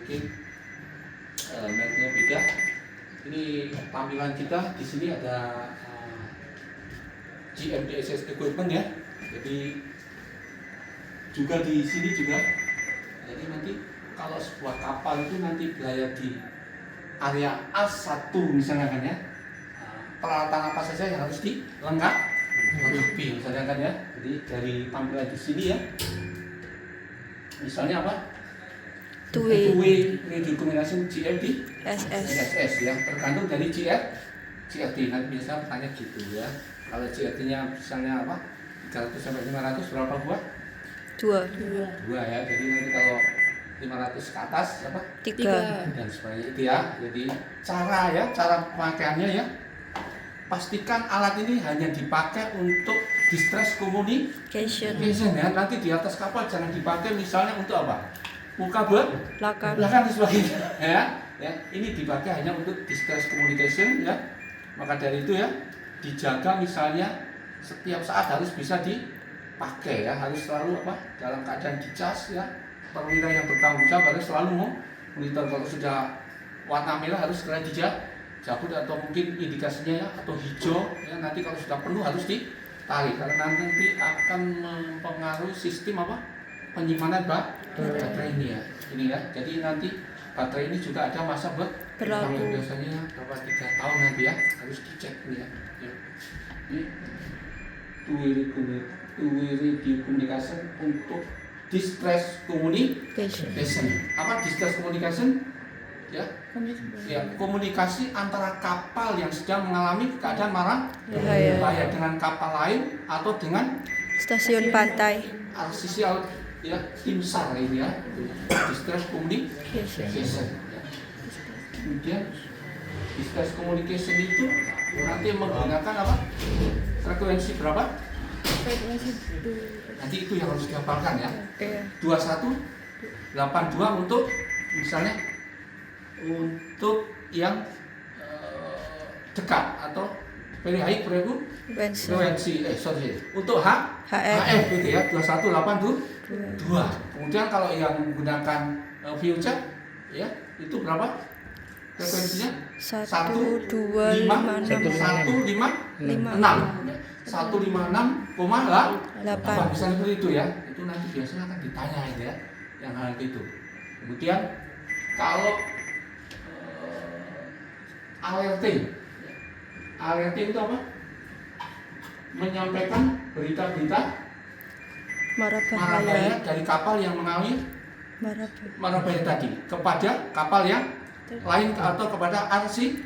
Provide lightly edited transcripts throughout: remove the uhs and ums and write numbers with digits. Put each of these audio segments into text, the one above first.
mungkin merknya beda. Ini tampilan kita di sini ada GMDSS equipment ya. Jadi juga di sini juga. Jadi nanti kalau sebuah kapal itu nanti berlayar di area A1 misalnya kan ya, peralatan apa saja yang harus dilengkapi misalnya kan ya. Jadi dari tampilan di sini ya, misalnya apa? Two-way radio communication GMDSS ya, tergantung dari GRT. Nanti biasa bertanya gitu ya. Kalau GRT-nya misalnya apa? 300 sampai 500 berapa buah? Dua ya. Jadi nanti kalau 500 ke atas apa? 3 dan sebagainya itu ya. Jadi cara pemakaiannya ya, pastikan alat ini hanya dipakai untuk distress communication ya. Nanti di atas kapal jangan dipakai misalnya untuk apa? Muka belakang dan sebagainya ya. Ini dipakai hanya untuk distress communication ya. Maka dari itu ya, dijaga misalnya setiap saat harus bisa dipakai ya, harus selalu apa? Dalam keadaan dicas ya. Perwira yang bertanggung jawab harus selalu monitor. Kalau sudah warna merah harus segera dicabut atau mungkin indikasinya ya, atau hijau ya. Nanti kalau sudah penuh harus ditarik karena nanti akan mempengaruhi sistem apa? Penyimpanan baterai ini ya. Ini ya. Jadi nanti baterai ini juga ada masa berlaku. Biasanya berapa 3 tahun nanti ya, harus dicek ini ya. Ini two-way radio communication untuk distress communication. Apa distress communication? Ya, komunikasi antara kapal yang sedang mengalami keadaan bahaya dengan kapal lain atau dengan stasiun pantai. RCC ya, tim SAR ini ya. Distress communication. Ya. Kemudian distress communication itu nanti menggunakan apa? Frekuensi berapa? Nanti itu yang harus dihafalkan ya. 2182 untuk misalnya untuk yang dekat atau very high frekuensi untuk HF gitu ya, 2182. Kemudian kalau yang menggunakan future ya, itu berapa frekuensinya? 156,8 misalnya seperti itu ya. Itu nanti biasanya akan ditanya ya, yang hal itu. Kemudian kalau alerting itu apa? Menyampaikan berita-berita marah bahaya dari kapal yang mengalami marah bahaya tadi kepada kapal yang lain atau kepada RCC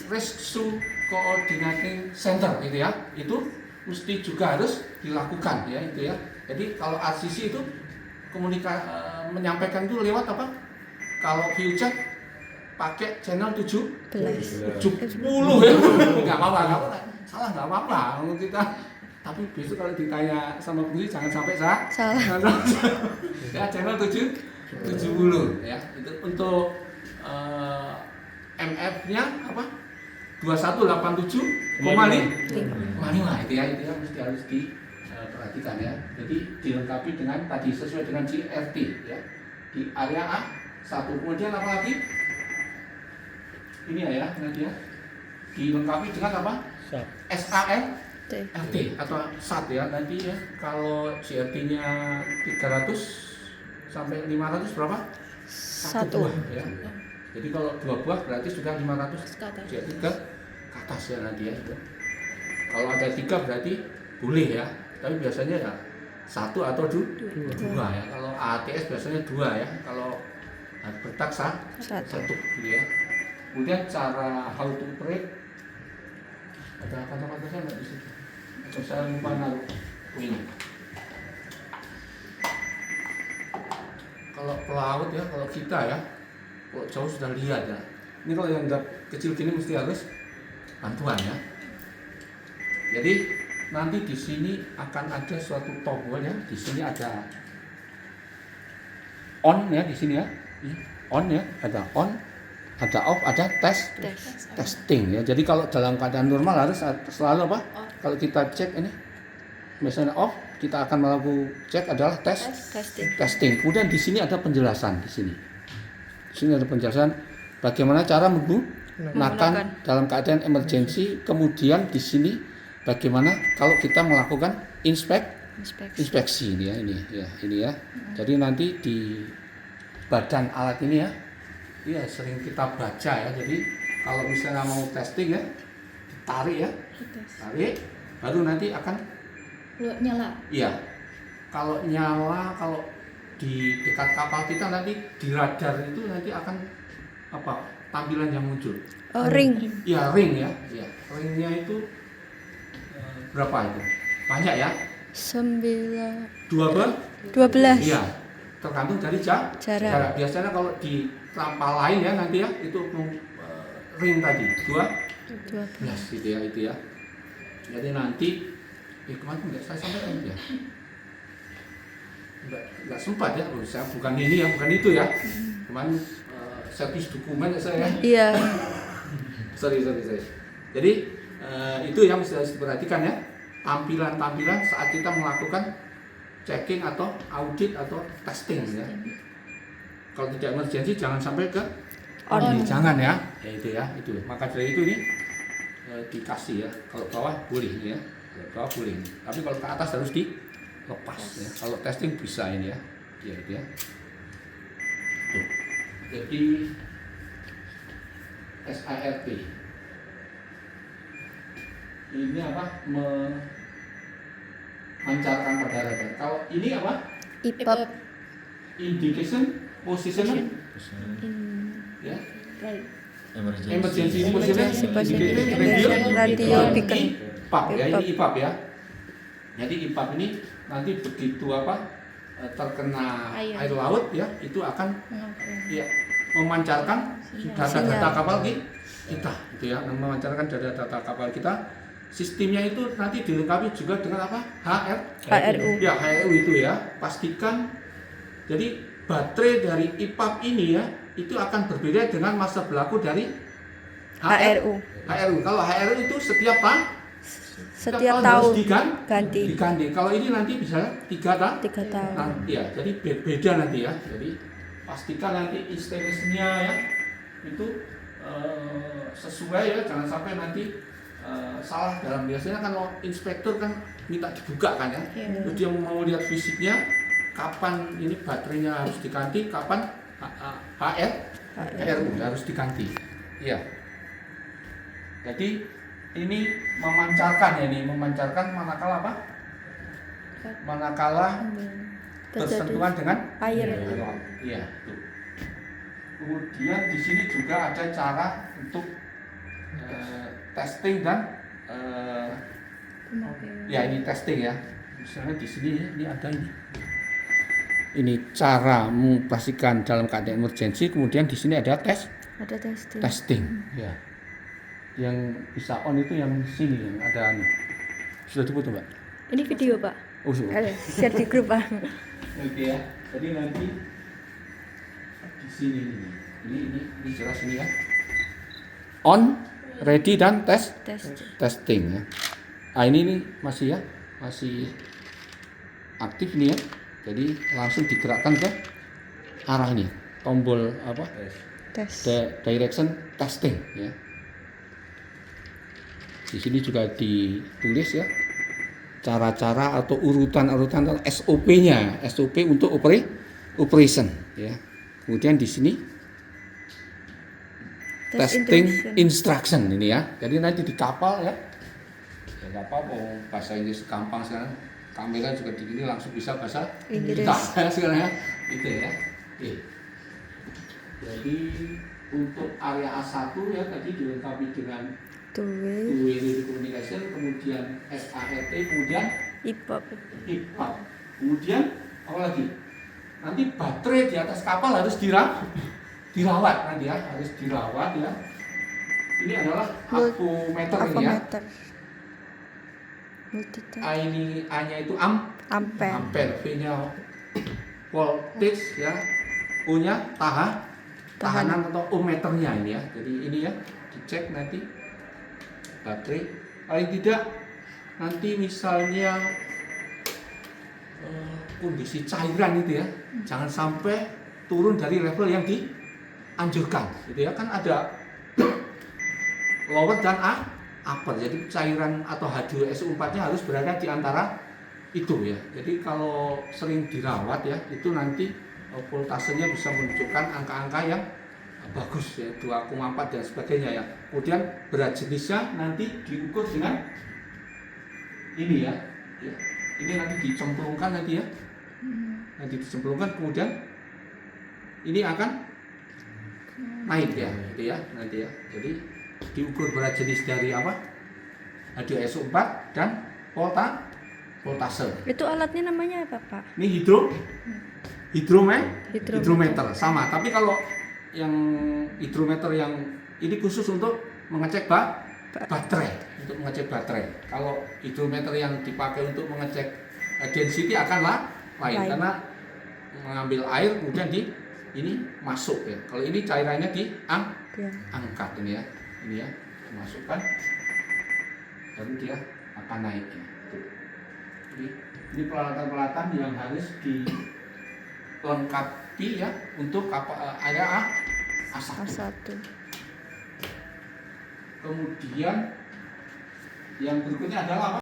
Rescue Coordinating Center gitu ya. Itu mesti juga harus dilakukan ya itu ya. Jadi kalau RCC itu menyampaikan itu lewat apa? Kalau future pakai channel 70 ya. Enggak apa-apa. Salah enggak apa-apa kita. Tapi besok kalau ditanya sama polisi jangan sampai salah. Ya channel 70 ya. Itu untuk MF-nya apa? 2187,5 itu ya mesti harus diperhatikan ya. Jadi dilengkapi dengan tadi sesuai dengan GRT ya. Di area A1. Kemudian apa lagi? Ini ya nanti ya. Dilengkapi dengan apa? SART atau SAT ya nanti ya. Kalau GRT-nya 300 sampai 500 berapa? 1 buah ya. Jadi kalau 2 buah berarti sudah 500 jadi ke atas ya nanti ya itu. Kalau ada 3 berarti boleh ya. Tapi biasanya ya 1 atau 2 ya. Kalau ATS biasanya 2 ya. Kalau bertak 1 gitu ya. Kemudian cara how to operate ada kata-kata saya nggak di situ. Atau saya lupa naruh ini. Kalau pelaut ya, kalau kita ya, kok jauh sudah lihat ya. Ini kalau yang kecil gini mesti harus bantuan ya. Jadi nanti di sini akan ada suatu tombol ya. Di sini ada on ya di sini ya. On ya, ada on, ada off, ada testing ya. Jadi kalau dalam keadaan normal harus selalu apa? Kalau kita cek ini misalnya off, kita akan melakukan cek adalah testing. Kemudian di sini ada penjelasan di sini. Di sini ada penjelasan bagaimana cara menggunakan dalam keadaan emergensi. Kemudian di sini bagaimana kalau kita melakukan inspeksi ini ya. Jadi nanti di badan alat ini ya sering kita baca ya. Jadi kalau misalnya mau testing ya, tarik baru nanti akan nyala. Iya. Kalau nyala, kalau di dekat kapal kita nanti di radar itu nanti akan tampilan yang muncul. Ring. Iya, ring ya. Iya. Ringnya itu berapa itu? Banyak ya? 12. Iya. Tergantung dari jarak. Biasanya kalau di kapal lain ya nanti ya itu ring tadi 12 gitu ya itu ya. Jadi nanti kemarin enggak saya sampaikan ya. Enggak sempat ya, saya bukan ini ya, bukan itu ya. Kemarin servis dokumen saya. Iya. sorry. Jadi itu yang mesti harus diperhatikan ya. Tampilan-tampilan saat kita melakukan checking atau audit atau testing ya. Kalau tidak emergensi jangan sampai ke on. Jangan ya. Ya itu ya, itu. Maka dari itu ini dikasih ya. Kalau bawah boleh ya. Kalau bawah boleh. Tapi kalau ke atas harus dilepas ya. Kalau testing bisa ini ya. Ya itu ya. Tuh. Jadi SART ini memancarkan pada radar. Kalau ini IPAP. Indication position ya. Emergency Emergency position radio beacon. IPAP ya, ini IPAP ya. Jadi IPAP ini nanti begitu terkena air laut ya, itu akan ya memancarkan data-data kapal kita gitu ya, memancarkan data-data kapal kita. Sistemnya itu nanti dilengkapi juga dengan HRU. Ya, HRU itu ya. Pastikan jadi baterai dari IPAP ini ya, itu akan berbeda dengan masa berlaku dari HRU. Kalau HRU itu setiap tahun harus diganti. Kalau ini nanti bisa 3 tahun. Nah, ya, jadi beda nanti ya. Jadi pastikan nanti installasinya ya itu sesuai ya, jangan sampai nanti salah dalam. Biasanya kan inspektur kan minta dibuka kan ya. Terus dia mau lihat fisiknya kapan ini baterainya harus diganti, kapan HRU harus diganti. Iya. Jadi ini memancarkan manakala bersentuhan dengan air. Iya, tuh. Kemudian di sini juga ada cara untuk testing dan ya ini testing ya. Misalnya di sini ini ada ini. Ini cara memastikan dalam keadaan emergensi. Kemudian di sini ada testing. Ya. Yang bisa on itu yang sini yang ada sudah difoto Mbak? Ini video Pak. Oh sudah. Share di grup Pak. Oke ya. Jadi nanti di sini ini jelas ini ya. On, ready dan testing ya. Ini masih aktif nih ya. Jadi langsung digerakkan ke arah ini. Tombol direction testing ya. Di sini juga ditulis ya cara-cara atau urutan SOP-nya, SOP untuk operation ya. Kemudian di sini testing instruction ini ya. Jadi nanti di kapal ya. Ya kapal mau bahasa Inggris gampang sekarang. Kamera juga di sini langsung bisa bahasa Inggris ya sekarang ya. Itu ya. Oke. Jadi untuk area A1 ya tadi dilengkapi dengan two-way communication, kemudian SART, kemudian IPAP. Kemudian apa lagi? Nanti baterai di atas kapal harus dirawat nanti ya, harus dirawat ya. Ini adalah avometer ini ya. A-nya itu ampere, V-nya voltage ya, O-nya tahanan atau ohmmeternya ini ya. Jadi ini ya dicek nanti baterai. Paling tidak nanti misalnya kondisi cairan itu ya, jangan sampai turun dari level yang anjurkan, gitu ya. Kan ada lower dan upper. Jadi cairan atau H2SO4-nya harus berada di antara itu ya. Jadi kalau sering dirawat ya, itu nanti voltasenya bisa menunjukkan angka-angka yang bagus ya, 2,4 dan sebagainya ya. Kemudian berat jenisnya nanti diukur dengan ini ya. Ini nanti dicemplungkan nanti ya. Nanti dicemplungkan, kemudian ini akan naik ya, gitu ya nanti ya. Jadi diukur berat jenis dari apa? H2SO4 dan voltase. Itu alatnya namanya apa, Pak? Ini hidrometer sama. Tapi kalau yang hidrometer yang ini khusus untuk mengecek baterai, untuk mengecek baterai. Kalau hidrometer yang dipakai untuk mengecek density akan lain karena mengambil air kemudian ini masuk ya. Kalau ini cairannya diangkat ini ya. Ini ya, dimasukkan baru dia akan naik ya. Ini peralatan-peralatan yang harus dilengkapi ya untuk area A1. Kemudian yang berikutnya adalah apa?